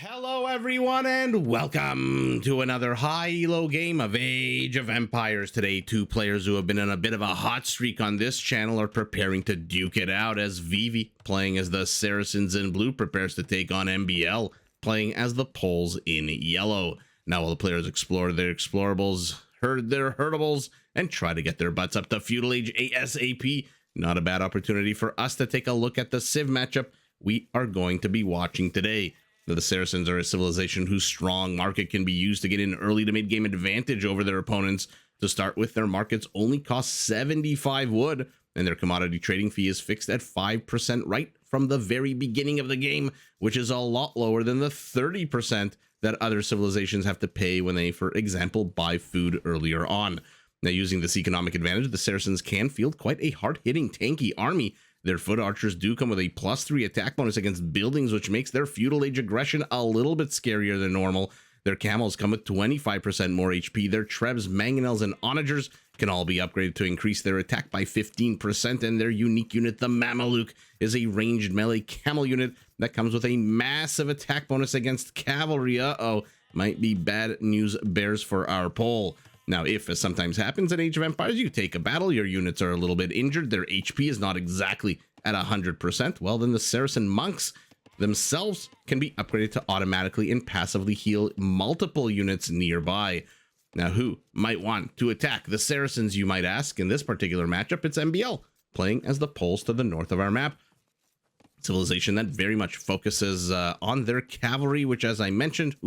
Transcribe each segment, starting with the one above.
Hello everyone and welcome to another high elo game of Age of Empires. Today, two players who have been on a bit of a hot streak on this channel are preparing to duke it out as Vivi, playing as the Saracens in blue, prepares to take on MbL, playing as the Poles in yellow. Now while the players explore their explorables, herd their herdables, and try to get their butts up to Feudal Age ASAP, not a bad opportunity for us to take a look at the Civ matchup we are going to be watching today. The Saracens are a civilization whose strong market can be used to get an early to mid-game advantage over their opponents. To start with, their markets only cost 75 wood, and their commodity trading fee is fixed at 5% right from the very beginning of the game, which is a lot lower than the 30% that other civilizations have to pay when they, for example, buy food earlier on. Now, using this economic advantage, the Saracens can field quite a hard-hitting tanky army. Their foot archers do come with a +3 attack bonus against buildings, which makes their Feudal Age aggression a little bit scarier than normal. Their camels come with 25% more HP. Their trebs, mangonels, and onagers can all be upgraded to increase their attack by 15%, and their unique unit, the Mameluke, is a ranged melee camel unit that comes with a massive attack bonus against cavalry. Might be bad news bears for our Pole. Now, if, as sometimes happens in Age of Empires, you take a battle, your units are a little bit injured, their HP is not exactly at 100%, well, then the Saracen monks themselves can be upgraded to automatically and passively heal multiple units nearby. Now, who might want to attack the Saracens, you might ask? In this particular matchup, it's MbL, playing as the Poles to the north of our map. Civilization that very much focuses on their cavalry, which, as I mentioned,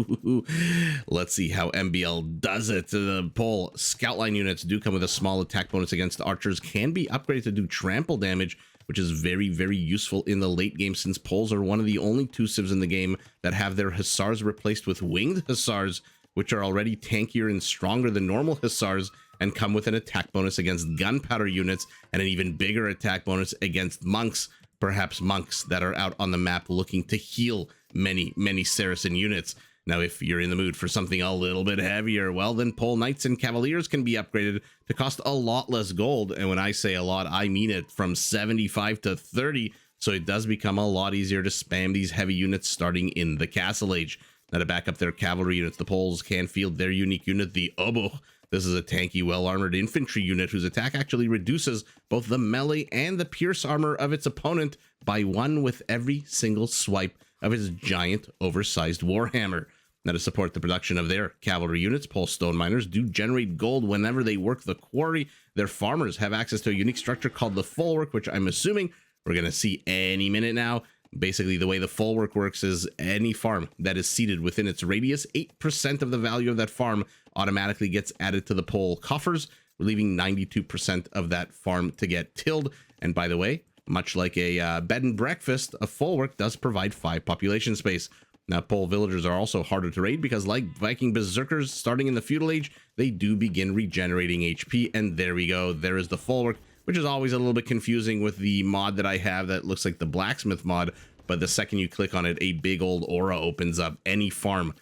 let's see how MbL does it. The Pole scout line units do come with a small attack bonus against archers, can be upgraded to do trample damage, which is very, very useful in the late game, since Poles are one of the only two civs in the game that have their hussars replaced with winged hussars, which are already tankier and stronger than normal hussars, and come with an attack bonus against gunpowder units and an even bigger attack bonus against monks. Perhaps monks that are out on the map looking to heal many Saracen units. Now, if you're in the mood for something a little bit heavier, well, then Pole Knights and Cavaliers can be upgraded to cost a lot less gold. And when I say a lot, I mean it, from 75 to 30. So it does become a lot easier to spam these heavy units starting in the Castle Age. Now, to back up their cavalry units, the Poles can field their unique unit, the Obo. This is a tanky, well-armored infantry unit whose attack actually reduces both the melee and the pierce armor of its opponent by 1 with every single swipe of his giant, oversized warhammer. Now, to support the production of their cavalry units, Pole stone miners do generate gold whenever they work the quarry. Their farmers have access to a unique structure called the Folwark, which I'm assuming we're going to see any minute now. Basically, the way the Folwark works is any farm that is seated within its radius, 8% of the value of that farm automatically gets added to the Pole coffers, leaving 92% of that farm to get tilled. And by the way, much like a bed and breakfast, a Folwark does provide 5 population space. Now, Pole villagers are also harder to raid because, like Viking berserkers starting in the Feudal Age, they do begin regenerating HP. And there we go. There is the Folwark, which is always a little bit confusing with the mod that I have that looks like the blacksmith mod. But the second you click on it, a big old aura opens up. Any farm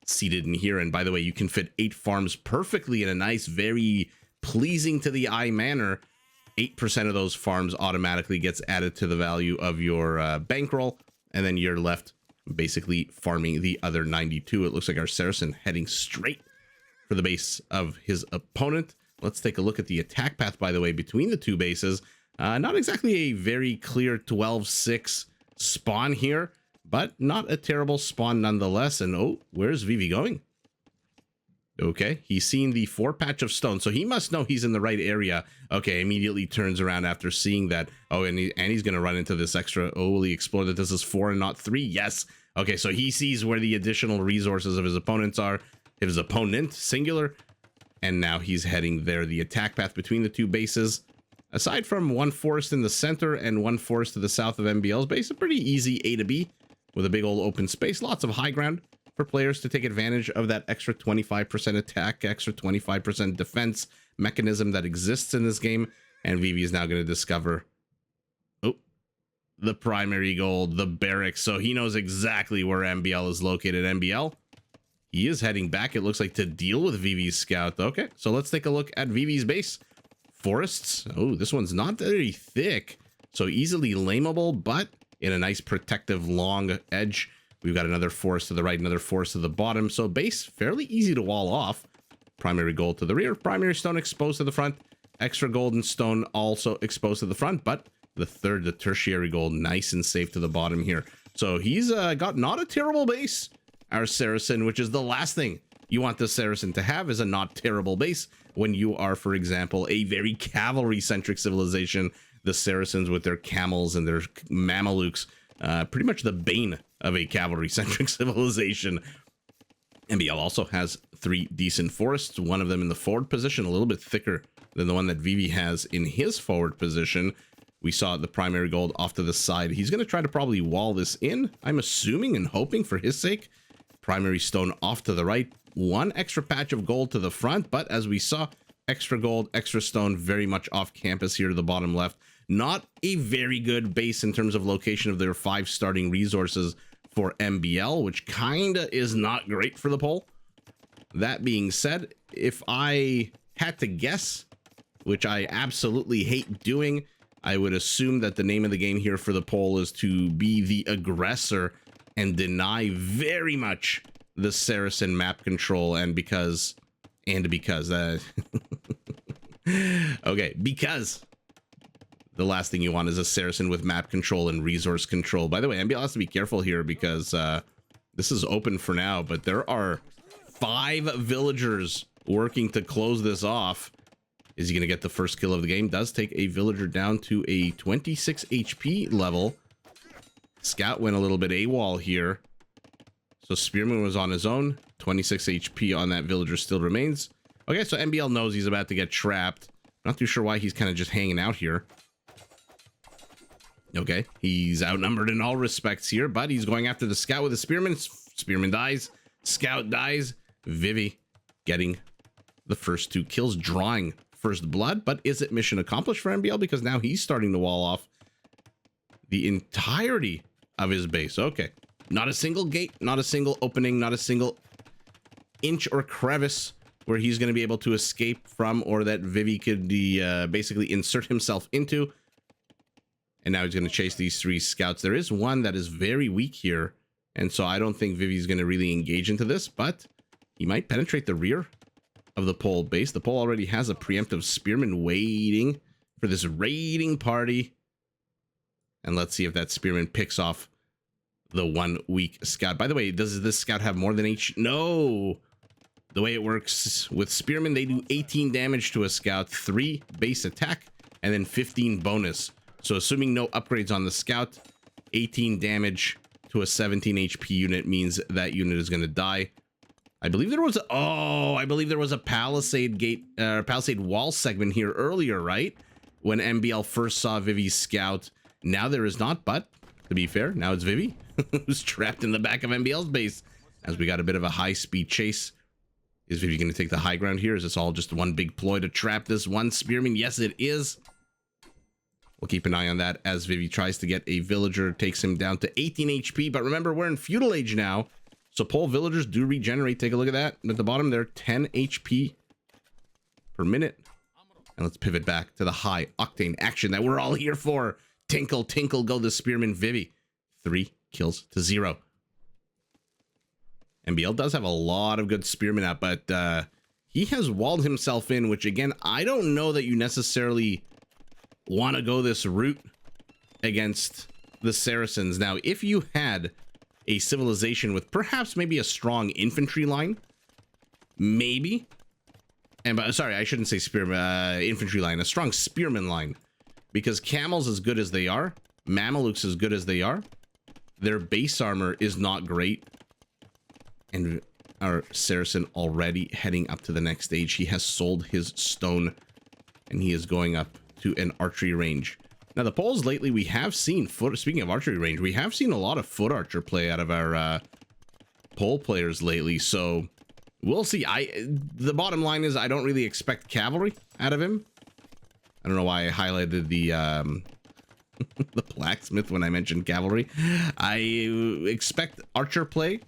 seated in here. And by the way, you can fit 8 farms perfectly in a nice, very pleasing to the eye manner. 8% of those farms automatically gets added to the value of your bankroll. And then you're left basically farming the other 92. It looks like our Saracen heading straight for the base of his opponent. Let's take a look at the attack path, by the way, between the two bases. Not exactly a very clear 12-6 spawn here, but not a terrible spawn nonetheless. And oh, where's Vivi going? Okay, he's seen the 4 patch of stone, so he must know he's in the right area. Okay, immediately turns around after seeing that. Oh, and he's going to run into this extra. Oh, will he explore that this is 4 and not 3? Yes. Okay, so he sees where the additional resources of his opponents are. His opponent, singular. And now he's heading there. The attack path between the two bases, aside from one forest in the center and one forest to the south of MbL's base, a pretty easy A to B with a big old open space. Lots of high ground for players to take advantage of that extra 25% attack, extra 25% defense mechanism that exists in this game. And Vivi is now going to discover, oh, the primary gold, the barracks. So he knows exactly where MbL is located. MbL, he is heading back, it looks like, to deal with Vivi's scout. Okay, so let's take a look at Vivi's base. Forests. Oh, this one's not very thick, so easily lameable, but in a nice protective long edge. We've got another forest to the right, another forest to the bottom. So base, fairly easy to wall off. Primary gold to the rear, primary stone exposed to the front, extra golden stone also exposed to the front, but the tertiary gold, nice and safe to the bottom here. So he's got not a terrible base, our Saracen, which is the last thing you want the Saracen to have, is a not terrible base when you are, for example, a very cavalry-centric civilization. The Saracens with their camels and their Mamelukes, pretty much the bane of a cavalry-centric civilization. MbL also has 3 decent forests, one of them in the forward position, a little bit thicker than the one that Vivi has in his forward position. We saw the primary gold off to the side. He's going to try to probably wall this in, I'm assuming and hoping for his sake. Primary stone off to the right, 1 extra patch of gold to the front, but as we saw, extra gold, extra stone very much off campus here to the bottom left. Not a very good base in terms of location of their 5 starting resources for MbL, which kinda is not great for the poll. That being said, if I had to guess, which I absolutely hate doing, I would assume that the name of the game here for the poll is to be the aggressor and deny very much the Saracen map control, and because okay, because the last thing you want is a Saracen with map control and resource control. By the way, MbL has to be careful here because this is open for now, but there are 5 villagers working to close this off. Is he going to get the first kill of the game? Does take a villager down to a 26 HP level. Scout went a little bit AWOL here. So Spearman was on his own. 26 HP on that villager still remains. Okay, so MbL knows he's about to get trapped. Not too sure why he's kind of just hanging out here. Okay, he's outnumbered in all respects here, but he's going after the scout with a spearman. Spearman dies. Scout dies. Vivi getting the first 2 kills, drawing first blood. But is it mission accomplished for MbL? Because now he's starting to wall off the entirety of his base. Okay, not a single gate, not a single opening, not a single inch or crevice where he's going to be able to escape from, or that Vivi could be basically insert himself into. And now he's going to chase these 3 scouts. There is one that is very weak here, and so I don't think Vivi's going to really engage into this, but he might penetrate the rear of the pole base. The pole already has a preemptive spearman waiting for this raiding party. And let's see if that spearman picks off the 1 weak scout. By the way, does this scout have more than H? No. The way it works with spearmen, they do 18 damage to a scout, 3 base attack, and then 15 bonus. So assuming no upgrades on the scout, 18 damage to a 17 HP unit means that unit is going to die. I believe there was a palisade gate, palisade wall segment here earlier, right? When MbL first saw Vivi's scout. Now there is not, but to be fair, now it's Vivi who's trapped in the back of MbL's base as we got a bit of a high-speed chase. Is Vivi going to take the high ground here? Is this all just one big ploy to trap this one spearman? Yes, it is. We'll keep an eye on that as Vivi tries to get a villager, takes him down to 18 HP. But remember, we're in Feudal Age now, so pole villagers do regenerate. Take a look at that. At the bottom, they're 10 HP per minute. And let's pivot back to the high octane action that we're all here for. Tinkle, tinkle, go the spearman Vivi. 3 kills to 0. MbL does have a lot of good spearmen out, but he has walled himself in, which again, I don't know that you necessarily want to go this route against the Saracens. Now, if you had a civilization with perhaps maybe a strong infantry line, maybe, and sorry, I shouldn't say spearman, infantry line, a strong spearman line, because camels, as good as they are, Mamelukes as good as they are, their base armor is not great. And our Saracen already heading up to the next stage. He has sold his stone and he is going up to an archery range. Now, the polls lately, we have seen speaking of archery range, we have seen a lot of foot archer play out of our pole players lately. So we'll see. The bottom line is I don't really expect cavalry out of him. I don't know why I highlighted the the blacksmith when I mentioned cavalry. I expect archer play,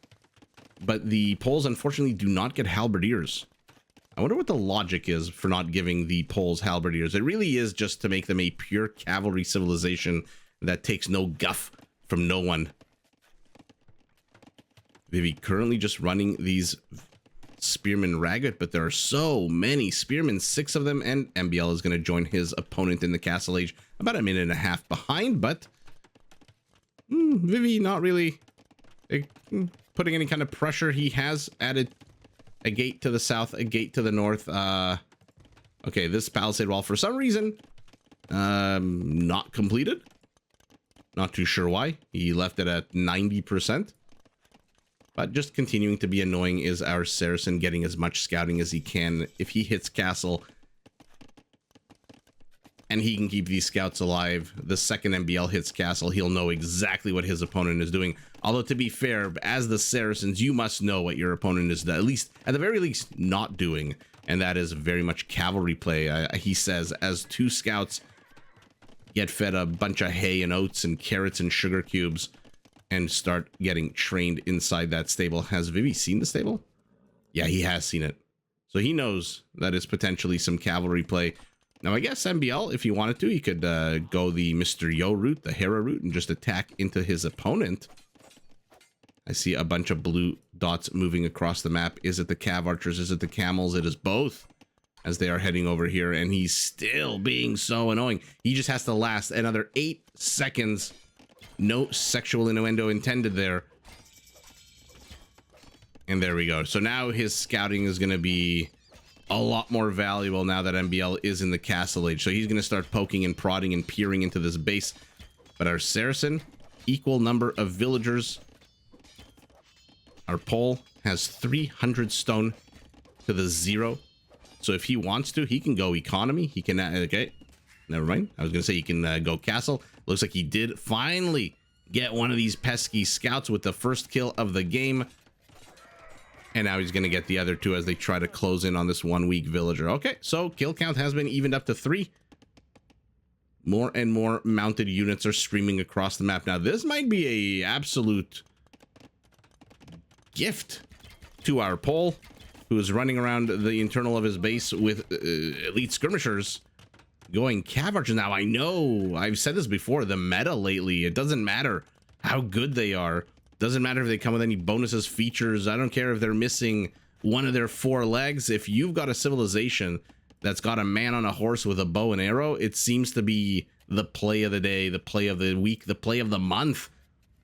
but the poles unfortunately do not get halberdiers. I wonder what the logic is for not giving the poles halberdiers. It really is just to make them a pure cavalry civilization that takes no guff from no one. Vivi currently just running these Spearmen ragged, but there are so many Spearmen, 6 of them, and MbL is going to join his opponent in the Castle Age about a minute and a half behind, but Vivi not really putting any kind of pressure. He has added a gate to the south, a gate to the north. Okay, this palisade wall, for some reason, not completed. Not too sure why. He left it at 90%. But just continuing to be annoying is our Saracen getting as much scouting as he can. If he hits castle and he can keep these scouts alive, the second MbL hits castle, he'll know exactly what his opponent is doing. Although, to be fair, as the Saracens, you must know what your opponent is, at the very least, not doing. And that is very much cavalry play. He says, as 2 scouts get fed a bunch of hay and oats and carrots and sugar cubes and start getting trained inside that stable. Has Vivi seen the stable? Yeah, he has seen it. So he knows that is potentially some cavalry play. Now, I guess MbL, if he wanted to, he could go the Mr. Yo route, the Hera route, and just attack into his opponent. I see a bunch of blue dots moving across the map. Is it the Cav Archers? Is it the Camels? It is both, as they are heading over here, and he's still being so annoying. He just has to last another 8 seconds. No sexual innuendo intended there. And there we go. So now his scouting is going to be a lot more valuable now that MbL is in the Castle Age. So he's going to start poking and prodding and peering into this base. But our Saracen, equal number of villagers. Our Pole has 300 stone to the 0. So if he wants to, he can go economy. He can, okay, never mind. I was going to say he can go castle. Looks like he did finally get one of these pesky scouts with the first kill of the game. And now he's going to get the other 2 as they try to close in on this 1 weak villager. Okay, so kill count has been evened up to 3. More and more mounted units are streaming across the map. Now, this might be a absolute gift to our Pole, who is running around the internal of his base with elite skirmishers going Cav Archers. Now, I know I've said this before, the meta lately, it doesn't matter how good they are. Doesn't matter if they come with any bonuses, features. I don't care if they're missing one of their 4 legs. If you've got a civilization that's got a man on a horse with a bow and arrow, it seems to be the play of the day, the play of the week, the play of the month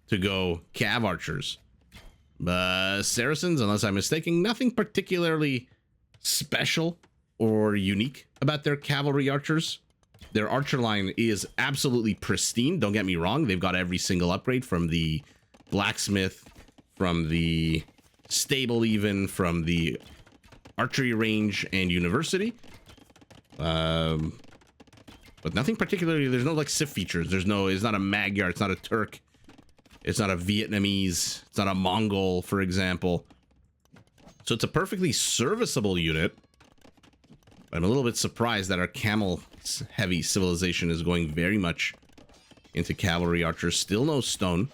to go Cav Archers. Saracens, unless I'm mistaken, nothing particularly special or unique about their cavalry archers. Their archer line is absolutely pristine. Don't get me wrong. They've got every single upgrade from the blacksmith, from the stable, even from the archery range and university. But nothing particularly. There's no like Sif features. There's no, it's not a Magyar. It's not a Turk. It's not a Vietnamese. It's not a Mongol, for example. So it's a perfectly serviceable unit. I'm a little bit surprised that our camel-heavy civilization is going very much into cavalry archers. Still no stone,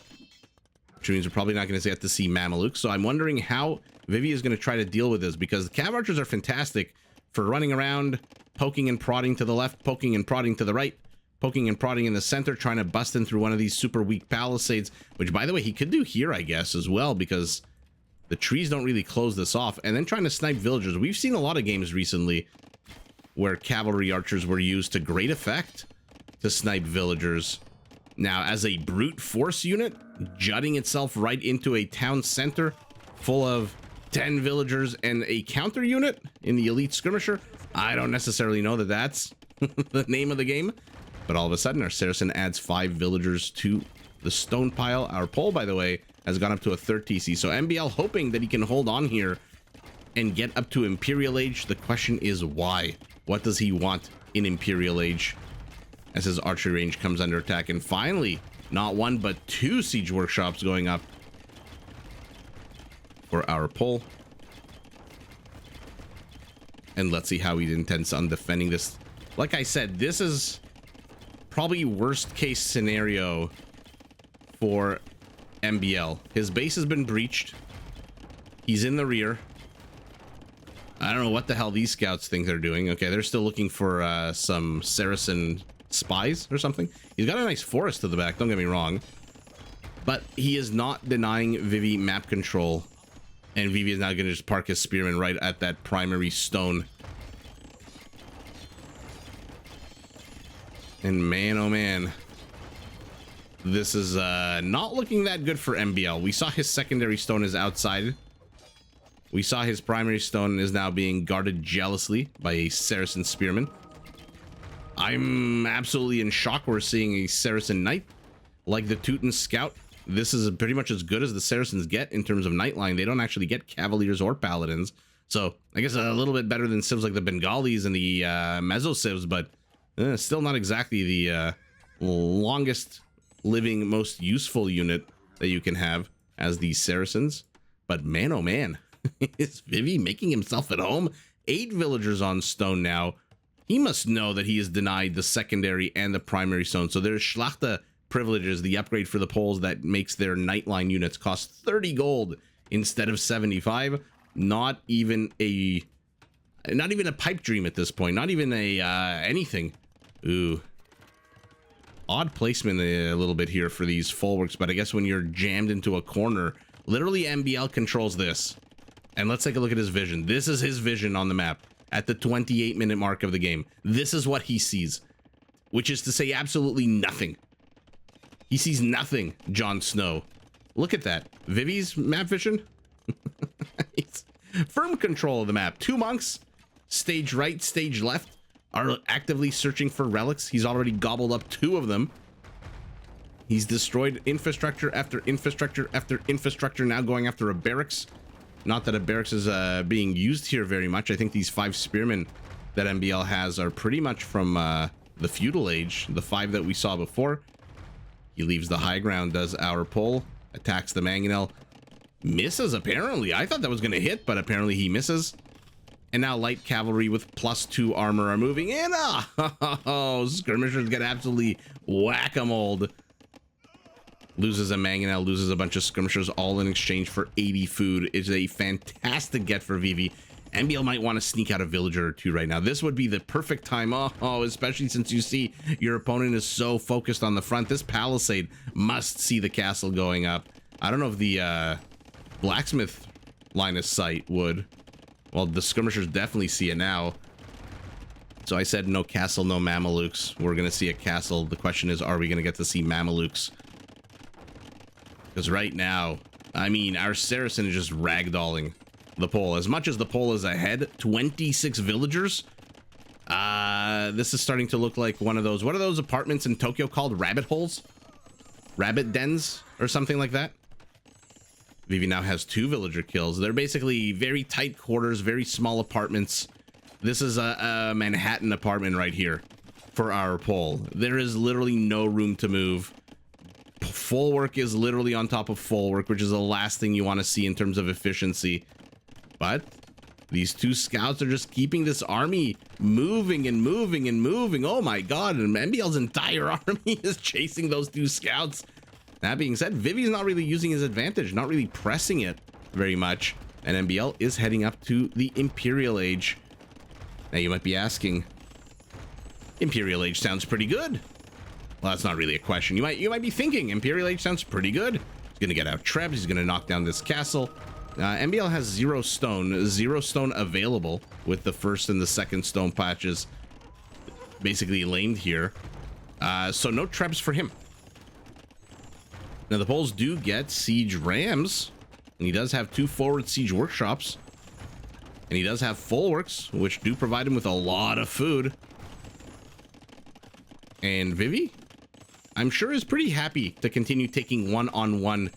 which means we're probably not going to get to see Mamelukes. So I'm wondering how Vivi is going to try to deal with this, because the Cav Archers are fantastic for running around, poking and prodding to the left, poking and prodding to the right, poking and prodding in the center, trying to bust in through one of these super weak palisades, which, by the way, he could do here, I guess, as well, because the trees don't really close this off, and then trying to snipe villagers. We've seen a lot of games recently where cavalry archers were used to great effect to snipe villagers. Now, as a brute force unit, jutting itself right into a town center full of 10 villagers and a counter unit in the elite skirmisher, I don't necessarily know that that's the name of the game. But all of a sudden, our Saracen adds 5 villagers to the stone pile. Our Pole, by the way, has gone up to a 3rd TC. So MbL hoping that he can hold on here and get up to Imperial Age. The question is why? What does he want in Imperial Age as his archery range comes under attack? And finally, not 1 but 2 siege workshops going up for our Pole. And let's see how he intends on defending this. Like I said, this is probably worst case scenario for MbL. His base has been breached. He's in the rear. I don't know what the hell these scouts think they're doing. Okay, they're still looking for some Saracen spies or something. He's got a nice forest to the back, don't get me wrong. But he is not denying Vivi map control. And Vivi is now going to just park his spearman right at that primary stone. And man, oh man. This is not looking that good for MbL. We saw his secondary stone is outside. We saw his primary stone is now being guarded jealously by a Saracen spearman. I'm absolutely in shock we're seeing a Saracen knight. Like the Teuton scout, this is pretty much as good as the Saracens get in terms of knightline. They don't actually get cavaliers or paladins. So I guess a little bit better than civs like the Bengalis and the Meso civs, but still not exactly the longest living, most useful unit that you can have as the Saracens. But man, oh man, is Vivi making himself at home? 8 villagers on stone now. He must know that he is denied the secondary and the primary stone. So there's Schlachte privileges, the upgrade for the Poles that makes their nightline units cost 30 gold instead of 75. Not even a pipe dream at this point. Not even a anything. Ooh. Odd placement a little bit here for these folwarks, but I guess when you're jammed into a corner, literally MbL controls this. And let's take a look at his vision. This is his vision on the map at the 28-minute mark of the game. This is what he sees, which is to say absolutely nothing. He sees nothing, Jon Snow. Look at that. Vivi's map vision. It's firm control of the map. 2 monks, stage right, stage left, are actively searching for relics. He's already gobbled up 2 of them. He's destroyed infrastructure after infrastructure after infrastructure, now going after a barracks. Not that a barracks is being used here very much. I think these 5 spearmen that MbL has are pretty much from the Feudal Age, the 5 that we saw before. He leaves the high ground, does our pull, attacks the mangonel, misses apparently. I thought that was going to hit, but apparently he misses. And now light cavalry with +2 armor are moving in. Oh, skirmishers get absolutely whack-a-moled. Loses a mangonel, loses a bunch of skirmishers, all in exchange for 80 food. It's a fantastic get for Vivi. MbL might want to sneak out a villager or 2 right now. This would be the perfect time. Oh, especially since you see your opponent is so focused on the front. This palisade must see the castle going up. I don't know if the blacksmith line of sight would. Well, the skirmishers definitely see it now. So I said no castle, no Mamelukes. We're going to see a castle. The question is, are we going to get to see Mamelukes? Because right now, I mean, our Saracen is just ragdolling the pole. As much as the pole is ahead, 26 villagers. This is starting to look like one of those, what are those apartments in Tokyo called? Rabbit holes? Rabbit dens or something like that? Vivi now has 2 villager kills. They're basically very tight quarters, very small apartments. This is a Manhattan apartment right here for our pole. There is literally no room to move. Full work is literally on top of full work, which is the last thing you want to see in terms of efficiency. But these 2 scouts are just keeping this army moving and moving and moving. Oh my god, and MbL's entire army is chasing those 2 scouts. That being said, Vivi's not really using his advantage, not really pressing it very much. And MbL is heading up to the Imperial Age. Now you might be asking, Imperial Age sounds pretty good. Well, that's not really a question. You might be thinking, Imperial Age sounds pretty good. He's gonna get out Trebs, he's gonna knock down this castle. MbL has 0 stone available with the 1st and the 2nd stone patches basically lamed here. So no Trebs for him. Now the Poles do get siege rams, and he does have 2 forward siege workshops, and he does have full works, which do provide him with a lot of food. And Vivi, I'm sure, is pretty happy to continue taking one-on-one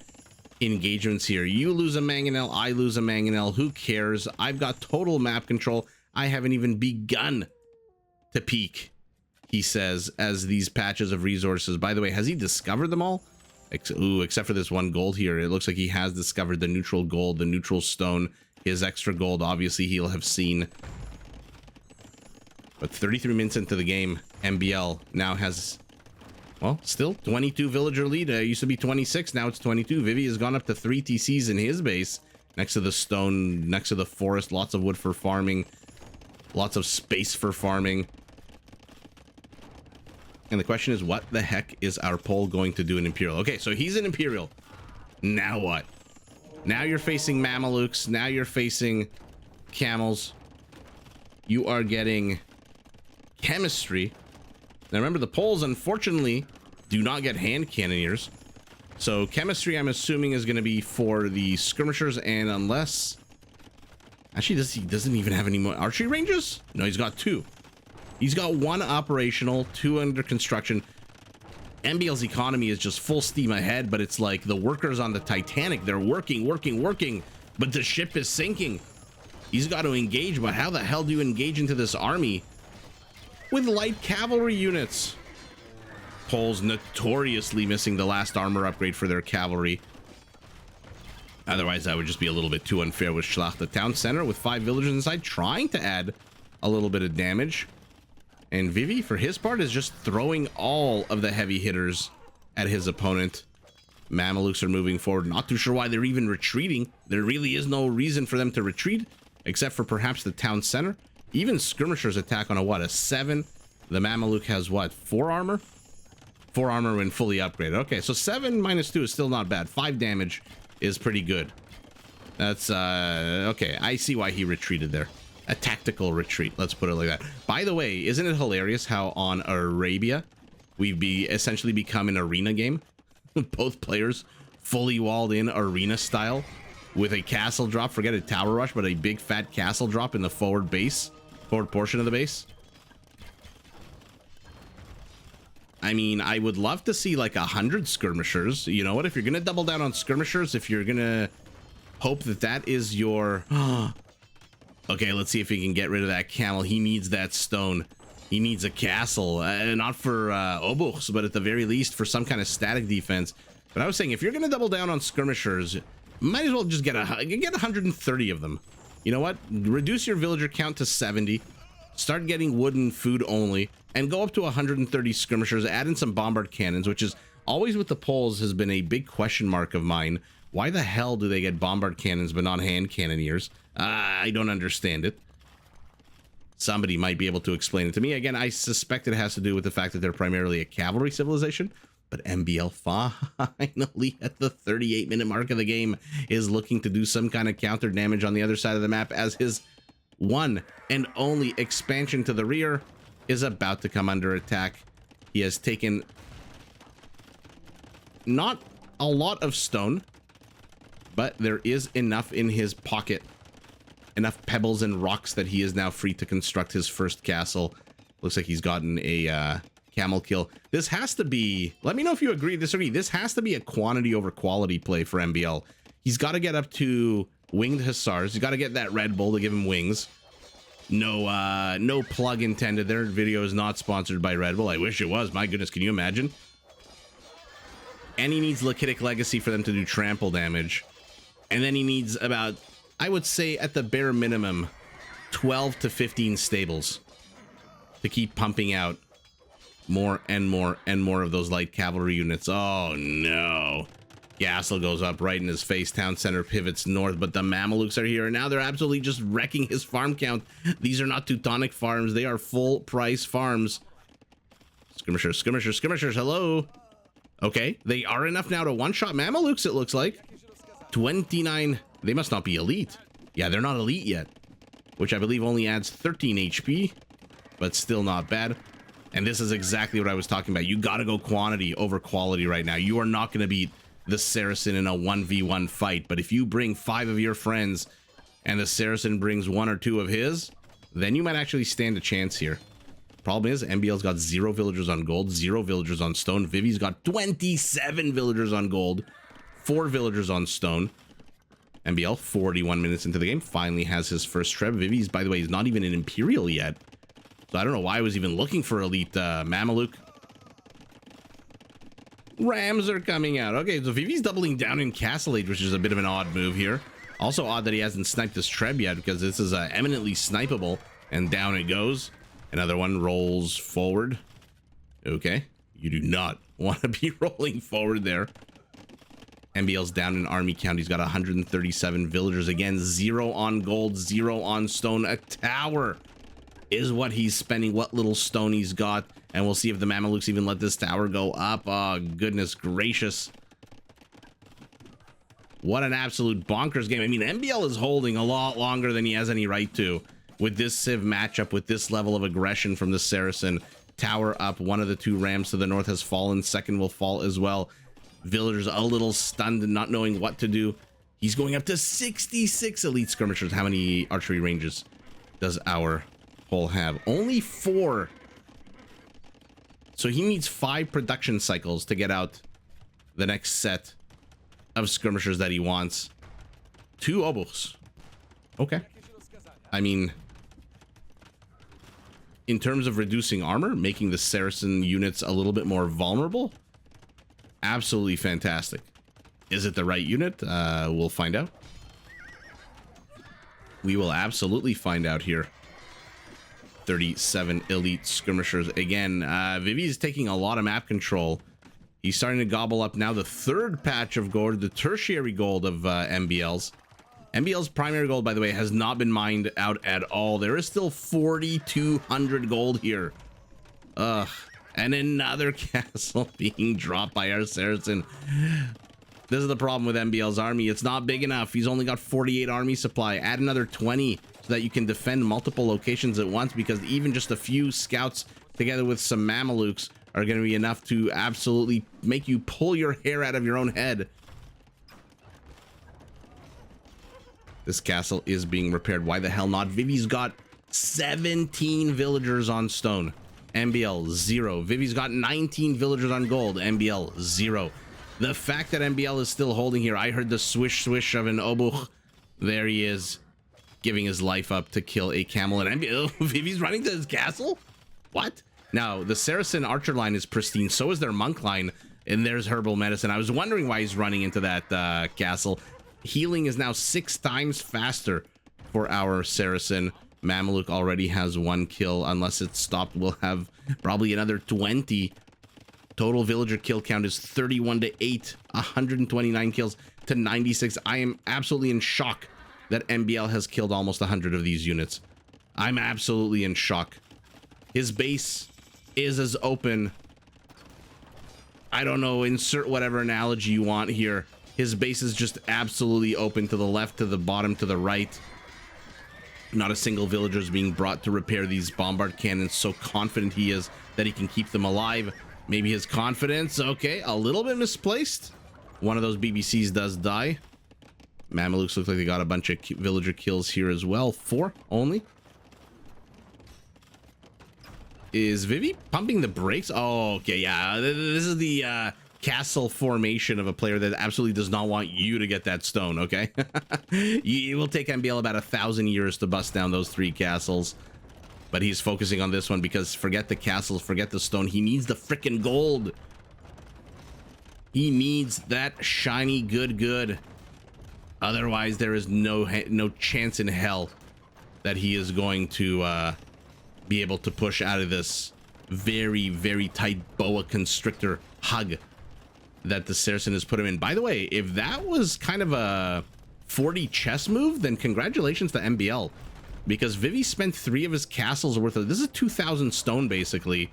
engagements here. You lose a mangonel, I lose a mangonel, who cares? I've got total map control. I haven't even begun to peak, he says, as these patches of resources. By the way, has he discovered them all? Except for this 1 gold here. It looks like he has discovered the neutral gold, the neutral stone. His extra gold, obviously, he'll have seen. But 33 minutes into the game, MbL now has, well, still 22 villager lead. Used to be 26, now it's 22. Vivi has gone up to 3 TCs in his base, next to the stone, next to the forest. Lots of wood for farming, lots of space for farming. And the question is, what the heck is our Pole going to do in Imperial? Okay, so he's in Imperial. Now what? Now you're facing Mamelukes. Now you're facing camels. You are getting chemistry. Now remember, the Poles, unfortunately, do not get hand cannoneers. So chemistry, I'm assuming, is going to be for the skirmishers, and unless... Actually, he doesn't even have any more archery ranges? No, he's got 2. He's got 1 operational, 2 under construction. MbL's economy is just full steam ahead, but it's like the workers on the Titanic. They're working, but the ship is sinking. He's got to engage, but how the hell do you engage into this army with light cavalry units? Poles notoriously missing the last armor upgrade for their cavalry. Otherwise, that would just be a little bit too unfair with Schlacht. The town center with 5 villagers inside, trying to add a little bit of damage. And Vivi, for his part, is just throwing all of the heavy hitters at his opponent. Mamelukes are moving forward. Not too sure why they're even retreating. There really is no reason for them to retreat, except for perhaps the town center. Even skirmishers attack on a, what, a 7? The Mameluke has, what, 4 armor? 4 armor when fully upgraded. Okay, so 7 minus 2 is still not bad. 5 damage is pretty good. That's, okay, I see why he retreated there. A tactical retreat, let's put it like that. By the way, isn't it hilarious how on Arabia we've essentially become an arena game? Both players fully walled in arena style with a castle drop. Forget a tower rush, but a big fat castle drop in the forward portion of the base. I mean, I would love to see like 100 skirmishers. You know what? If you're gonna double down on skirmishers, if you're gonna hope that that is your... Okay, let's see if he can get rid of that camel. He needs that stone. He needs a castle. Not for obuchs, but at the very least for some kind of static defense. But I was saying, if you're going to double down on skirmishers, might as well just get 130 of them. You know what? Reduce your villager count to 70. Start getting wood and food only. And go up to 130 skirmishers. Add in some bombard cannons, which is always with the Poles has been a big question mark of mine. Why the hell do they get bombard cannons but not hand cannoneers? I don't understand it. Somebody might be able to explain it to me. Again, I suspect it has to do with the fact that they're primarily a cavalry civilization. But MbL finally at the 38-minute mark of the game is looking to do some kind of counter damage on the other side of the map as his one and only expansion to the rear is about to come under attack. He has taken not a lot of stone, but there is enough in his pocket, enough pebbles and rocks that he is now free to construct his first castle. Looks like he's gotten a camel kill. This has to be, let me know if you agree or disagree, this has to be a quantity over quality play for MbL. He's got to get up to winged hussars. He's got to get that Red Bull to give him wings. No plug intended. Their video is not sponsored by Red Bull. I wish it was. My goodness, can you imagine? And he needs Lachitic Legacy for them to do trample damage. And then he needs about, I would say at the bare minimum, 12 to 15 stables to keep pumping out more and more and more of those light cavalry units. Oh no. Castle goes up right in his face. Town center pivots north, but the Mamelukes are here, and now they're absolutely just wrecking his farm count. These are not Teutonic farms. They are full price farms. Skirmishers, skirmishers, skirmishers, hello. Okay, they are enough now to one-shot Mamelukes, it looks like. 29. They must not be elite. Yeah, they're not elite yet, which I believe only adds 13 HP, but still not bad. And this is exactly what I was talking about. You got to go quantity over quality right now. You are not going to beat the Saracen in a 1v1 fight, but if you bring 5 of your friends and the Saracen brings 1 or 2 of his, then you might actually stand a chance here. Problem is, MbL's got 0 villagers on gold, 0 villagers on stone. Vivi's got 27 villagers on gold, 4 villagers on stone. MbL, 41 minutes into the game, finally has his first treb. Vivi's, by the way, is not even an Imperial yet. So I don't know why I was even looking for elite Mameluke. Rams are coming out. Okay, so Vivi's doubling down in Castle Age, which is a bit of an odd move here. Also odd that he hasn't sniped this treb yet, because this is eminently snipeable. And down it goes. Another one rolls forward. Okay, you do not want to be rolling forward there. MbL's down in army count. He's got 137 villagers. Again, 0 on gold, 0 on stone. A tower is what he's spending, what little stone he's got. And we'll see if the Mamelukes even let this tower go up. Oh, goodness gracious. What an absolute bonkers game. I mean, MbL is holding a lot longer than he has any right to with this Civ matchup, with this level of aggression from the Saracen. Tower up, one of the two rams to the north has fallen, second will fall as well. Villagers a little stunned and not knowing what to do. He's going up to 66 elite skirmishers. How many archery ranges does our pole have? Only 4. So he needs 5 production cycles to get out the next set of skirmishers that he wants. 2 obuchs. Okay. I mean, in terms of reducing armor, making the Saracen units a little bit more vulnerable, absolutely fantastic. Is it the right unit? We'll find out. We will absolutely find out here. 37 elite skirmishers. Again, Vivi is taking a lot of map control. He's starting to gobble up now the 3rd patch of gold, the tertiary gold of MbL's. MbL's primary gold, by the way, has not been mined out at all. There is still 4,200 gold here. Ugh. And another castle being dropped by our Saracen. This is the problem with MbL's army. It's not big enough. He's only got 48 army supply. Add another 20 so that you can defend multiple locations at once, because even just a few scouts together with some Mamelukes are going to be enough to absolutely make you pull your hair out of your own head. This castle is being repaired. Why the hell not? Vivi's got 17 villagers on stone. MbL 0. Vivi's got 19 villagers on gold. MbL 0. The fact that MbL is still holding here, I heard the swish swish of an obuch. There he is, giving his life up to kill a camel. And MbL, Vivi's running to his castle? What? Now, the Saracen archer line is pristine. So is their monk line. And there's herbal medicine. I was wondering why he's running into that castle. Healing is now 6 times faster for our Saracen. Mameluke already has 1 kill. Unless it's stopped, we'll have probably another 20. Total villager kill count is 31 to 8. 129 kills to 96. I am absolutely in shock that MbL has killed almost 100 of these units. I'm absolutely in shock. His base is as open. I don't know, insert whatever analogy you want here. His base is just absolutely open to the left, to the bottom, to the right. Not a single villager is being brought to repair these bombard cannons. So confident he is that he can keep them alive. Maybe his confidence, okay, a little bit misplaced. One of those BBCs does die. Mamelukes look like they got a bunch of villager kills here as well. 4 only. Is Vivi pumping the brakes? Oh, okay, yeah. This is the castle formation of a player that absolutely does not want you to get that stone, okay? It will take MbL about 1,000 years to bust down those 3 castles. But he's focusing on this one because forget the castles, forget the stone. He needs the frickin' gold. He needs that shiny good. Otherwise, there is no chance in hell that he is going to be able to push out of this very, very tight boa constrictor hug that the Saracen has put him in. By the way, if that was kind of a 40 chess move, then congratulations to MbL. Because Vivi spent 3 of his castles worth of... This is 2,000 stone, basically,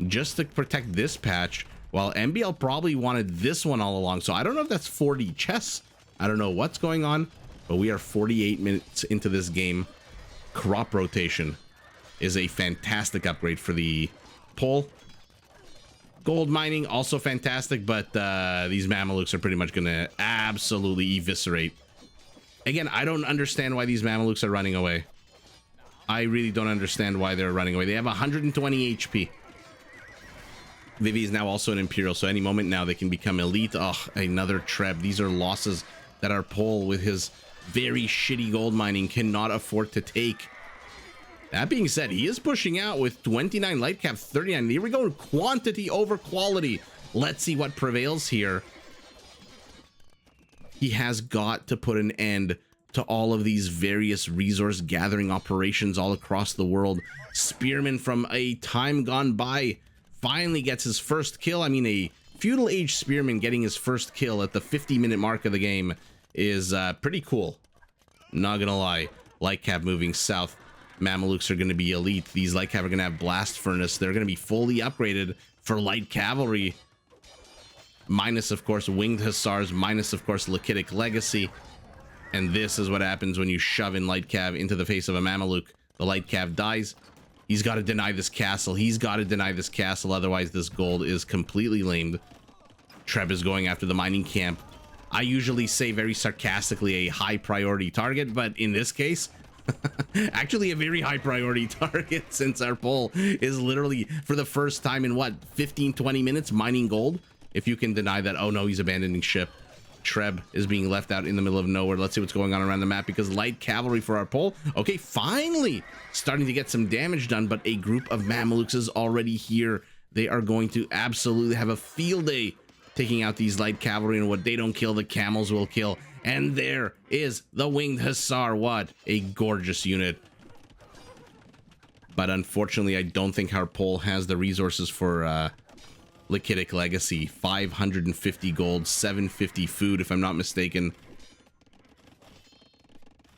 just to protect this patch, while MbL probably wanted this one all along. So I don't know if that's 40 chess. I don't know what's going on, but we are 48 minutes into this game. Crop rotation is a fantastic upgrade for the pole. Gold mining, also fantastic, but these Mamelukes are pretty much going to absolutely eviscerate. Again, I don't understand why these Mamelukes are running away. I really don't understand why they're running away. They have 120 HP. Vivi is now also an Imperial, so any moment now they can become elite. Oh, another Treb. These are losses that our pole, with his very shitty gold mining, cannot afford to take. That being said, he is pushing out with 29 light cap, 39. Here we go, quantity over quality. Let's see what prevails here. He has got to put an end to all of these various resource gathering operations all across the world. Spearman from a time gone by finally gets his first kill. I mean, a Feudal Age Spearman getting his first kill at the 50-minute mark of the game is pretty cool. Not gonna lie. Light cap moving south. Mamelukes are going to be elite. These light cav are going to have blast furnace. They're going to be fully upgraded for light cavalry. Minus, of course, winged hussars. Minus, of course, Lachitic legacy. And this is what happens when you shove in light cav into the face of a Mameluke. The light cav dies. He's got to deny this castle. He's got to deny this castle. Otherwise, this gold is completely lamed. Treb is going after the mining camp. I usually say very sarcastically a high priority target, but in this case, actually a very high priority target, since our pole is literally for the first time in what, 15-20 minutes mining gold. If you can deny that. Oh no, he's abandoning ship. Treb is being left out in the middle of nowhere. Let's see what's going on around the map, because light cavalry for our pole. Okay, finally starting to get some damage done, but a group of Mamelukes is already here. They are going to absolutely have a field day taking out these light cavalry, and what they don't kill, the camels will kill. And there is the winged hussar. What a gorgeous unit. But unfortunately, I don't think our pole has the resources for Lachitic legacy. 550 gold, 750 food, if I'm not mistaken.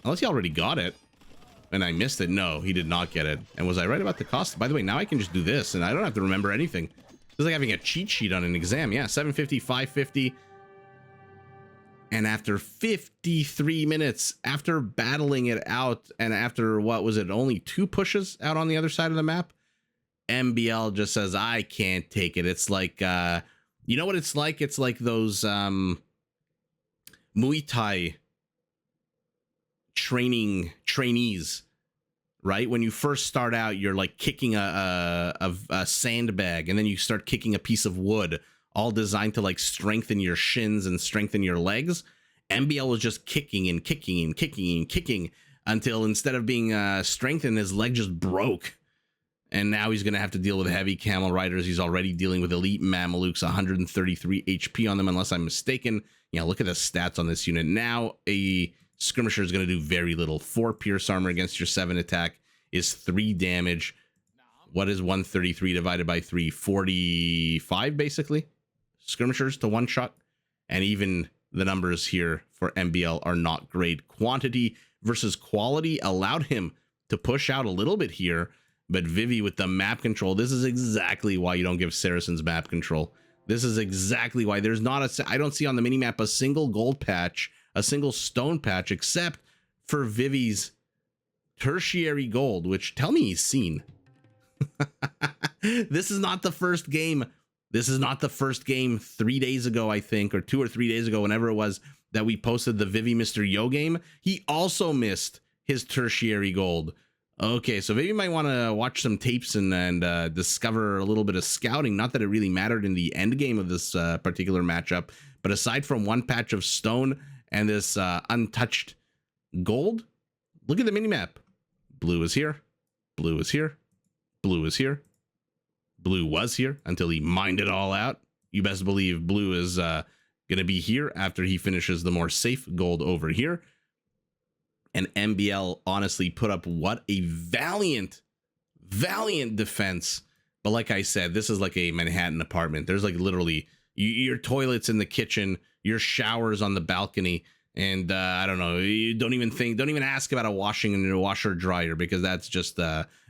Unless he already got it and I missed it. No, he did not get it. And was I right about the cost? By the way, now I can just do this and I don't have to remember anything. It's like having a cheat sheet on an exam. Yeah, 750, 550. And after 53 minutes, after battling it out, and after, what was it, only 2 pushes out on the other side of the map, MbL just says, I can't take it. It's like, you know what it's like? It's like those Muay Thai trainees, right? When you first start out, you're like kicking a sandbag, and then you start kicking a piece of wood, all designed to like strengthen your shins and strengthen your legs. MbL was just kicking and kicking and kicking and kicking until instead of being strengthened, his leg just broke. And now he's going to have to deal with heavy camel riders. He's already dealing with elite Mamelukes, 133 HP on them, unless I'm mistaken. Yeah, look at the stats on this unit. Now a skirmisher is going to do very little. 4 pierce armor against your 7 attack is 3 damage. What is 133 divided by 3? 45, basically. Skirmishers to 1 shot. And even the numbers here for MbL are not great. Quantity versus quality allowed him to push out a little bit here. But Vivi with the map control, this is exactly why you don't give Saracens map control. This is exactly why there's not a, I don't see on the minimap a single gold patch, a single stone patch, except for Vivi's tertiary gold, which tell me he's seen. This is not the first game. This is not the first game 3 days ago, I think, or 2 or 3 days ago, whenever it was that we posted the Vivi Mr. Yo game. He also missed his tertiary gold. Okay, so maybe you might want to watch some tapes and discover a little bit of scouting. Not that it really mattered in the end game of this particular matchup, but aside from 1 patch of stone and this untouched gold, look at the minimap. Blue is here. Blue is here. Blue is here. Blue was here until he mined it all out. You best believe blue is going to be here after he finishes the more safe gold over here. And MbL honestly put up what a valiant defense. But like I said, this is like a Manhattan apartment. There's like literally your toilets in the kitchen, your showers on the balcony. And I don't know, you don't even ask about a washing and a washer dryer, because that's just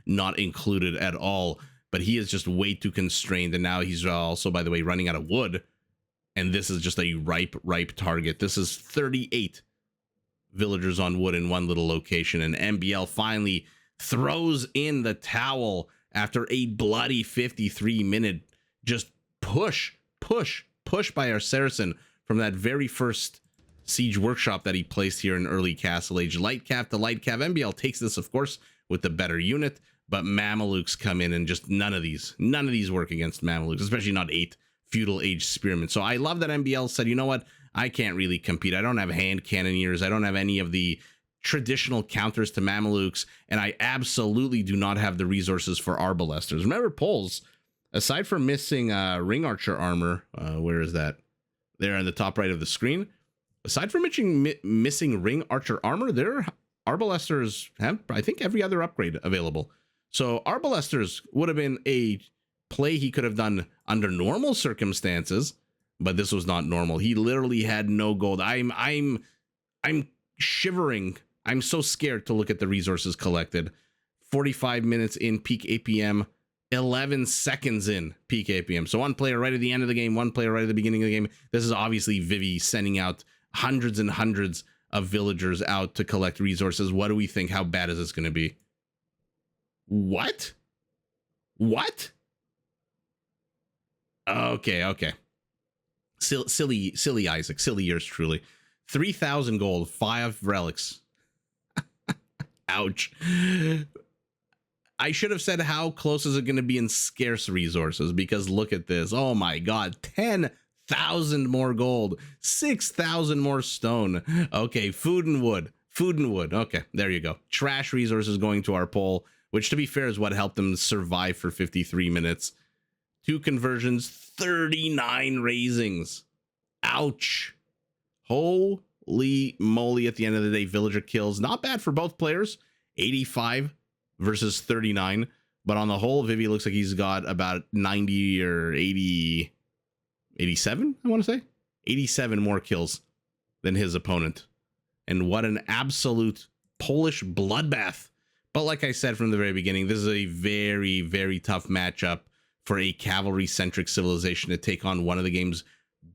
not included at all. But he is just way too constrained. And now he's also, by the way, running out of wood. And this is just a ripe target. This is 38 villagers on wood in one little location, and MbL finally throws in the towel after a bloody 53-minute just push by our Saracen from that very first siege workshop that he placed here in early Castle Age. Light cav to light cav. MbL takes this, of course, with the better unit, but Mamelukes come in and just none of these work against Mamelukes, especially not 8 Feudal Age spearmen. So I love that MbL said, you know what? I can't really compete. I don't have hand cannoneers. I don't have any of the traditional counters to Mamelukes, and I absolutely do not have the resources for Arbalesters. Remember, poles, aside from missing ring archer armor, where is that? There on the top right of the screen. Aside from missing ring archer armor, their Arbalesters have, I think, every other upgrade available. So Arbalesters would have been a play he could have done under normal circumstances. But this was not normal. He literally had no gold. I'm shivering. I'm so scared to look at the resources collected. 45 minutes in peak APM, 11 seconds in peak APM. So one player right at the end of the game, one player right at the beginning of the game. This is obviously Vivi sending out hundreds and hundreds of villagers out to collect resources. What do we think? How bad is this going to be? What? Okay. Silly Isaac, silly yours truly. 3,000 gold, 5 relics. Ouch. I should have said how close is it going to be in scarce resources, because look at this. Oh my god, 10,000 more gold, 6,000 more stone. Okay, food and wood. Okay, there you go. Trash resources going to our pole, which to be fair is what helped them survive for 53 minutes. 2 conversions, 39 raisings. Ouch. Holy moly, at the end of the day, villager kills. Not bad for both players. 85 versus 39. But on the whole, Vivi looks like he's got about 90 or 80, 87, I want to say. 87 more kills than his opponent. And what an absolute Polish bloodbath. But like I said from the very beginning, this is a very, very tough matchup for a cavalry-centric civilization to take on one of the game's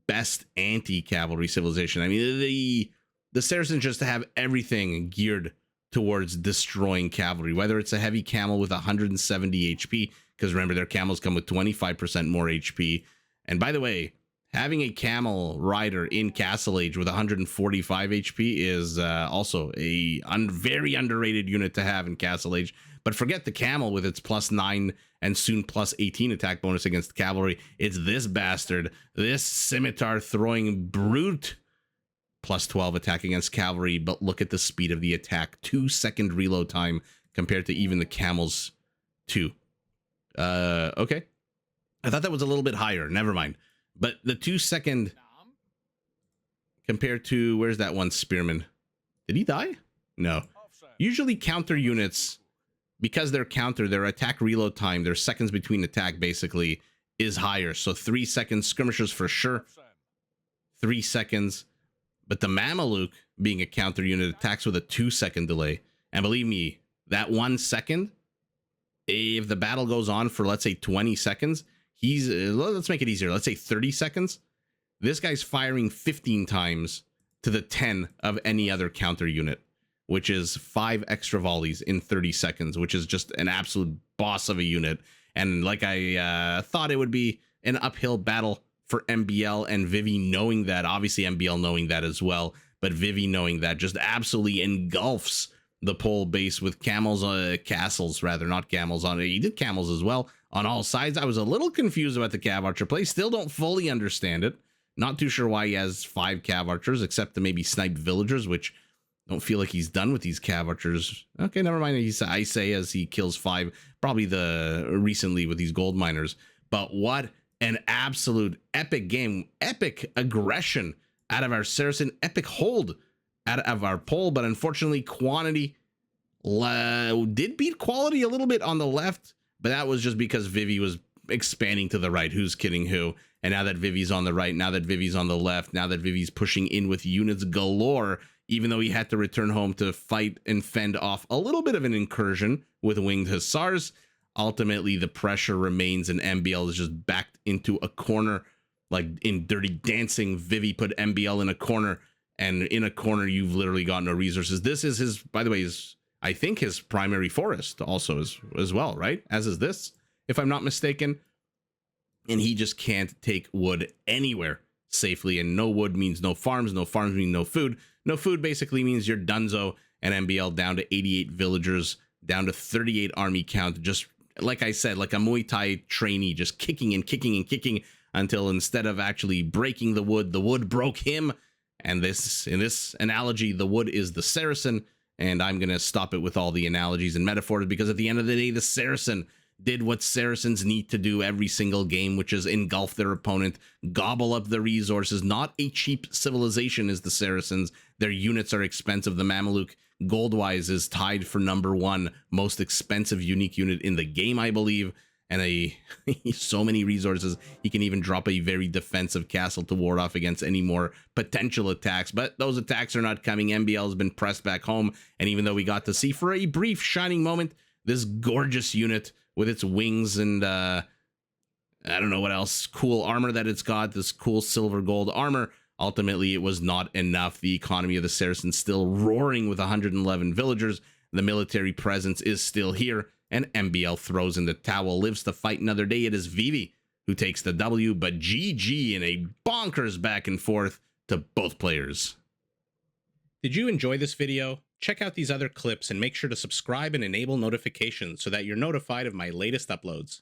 best anti-cavalry civilization. I mean, the Saracens just have everything geared towards destroying cavalry, whether it's a heavy camel with 170 HP, because remember, their camels come with 25% more HP. And by the way, having a camel rider in Castle Age with 145 HP is also a very underrated unit to have in Castle Age. But forget the camel with its +9 and soon +18 attack bonus against cavalry. It's this bastard, this scimitar throwing brute, +12 attack against cavalry. But look at the speed of the attack, 2-second reload time compared to even the camel's 2. Okay. I thought that was a little bit higher. Never mind. But the 2-second compared to, where's that one spearman? Did he die? No. Usually counter units, because they're counter, their attack reload time, their seconds between attack basically is higher. So 3 seconds, skirmishers for sure. 3 seconds. But the Mameluke, being a counter unit, attacks with a 2-second delay. And believe me, that 1 second, if the battle goes on for, let's say, 20 seconds, let's make it easier. Let's say 30 seconds. This guy's firing 15 times to the 10 of any other counter unit, which is 5 extra volleys in 30 seconds, which is just an absolute boss of a unit. And like I thought it would be an uphill battle for MbL and Vivi, knowing that, obviously MbL knowing that as well, but Vivi knowing that just absolutely engulfs the pole base with castles, rather, not camels on it. He did camels as well on all sides. I was a little confused about the cav archer play. Still don't fully understand it. Not too sure why he has 5 cav archers, except to maybe snipe villagers, which don't feel like he's done with these cav archers. Okay, never mind. I say as he kills 5, probably recently with these gold miners. But what an absolute epic game, epic aggression out of our Saracen, epic hold out of our pole. But unfortunately, quantity did beat quality a little bit on the left, but that was just because Vivi was expanding to the right. Who's kidding who? And now that Vivi's on the right, now that Vivi's on the left, now that Vivi's pushing in with units galore, even though he had to return home to fight and fend off a little bit of an incursion with winged hussars, ultimately the pressure remains and MbL is just backed into a corner. Like in Dirty Dancing, Vivi put MbL in a corner, and in a corner you've literally got no resources. This is his, by the way, I think his primary forest also as well, right? As is this, if I'm not mistaken. And he just can't take wood anywhere safely, and no wood means no farms mean no food. No food basically means you're donezo, and MbL down to 88 villagers, down to 38 army count, just like I said, like a Muay Thai trainee, just kicking and kicking and kicking until instead of actually breaking the wood broke him. And in this analogy, the wood is the Saracen, and I'm going to stop it with all the analogies and metaphors, because at the end of the day, the Saracen did what Saracens need to do every single game, which is engulf their opponent, gobble up the resources. Not a cheap civilization is the Saracens. Their units are expensive. The Mameluke, gold-wise, is tied for #1 most expensive unique unit in the game, I believe. And so many resources, he can even drop a very defensive castle to ward off against any more potential attacks. But those attacks are not coming. MbL has been pressed back home. And even though we got to see for a brief shining moment this gorgeous unit with its wings and I don't know what else, cool armor that it's got, this cool silver gold armor. Ultimately, it was not enough. The economy of the Saracens still roaring with 111 villagers. The military presence is still here, and MbL throws in the towel, lives to fight another day. It is Vivi who takes the W, but GG in a bonkers back and forth to both players. Did you enjoy this video? Check out these other clips and make sure to subscribe and enable notifications so that you're notified of my latest uploads.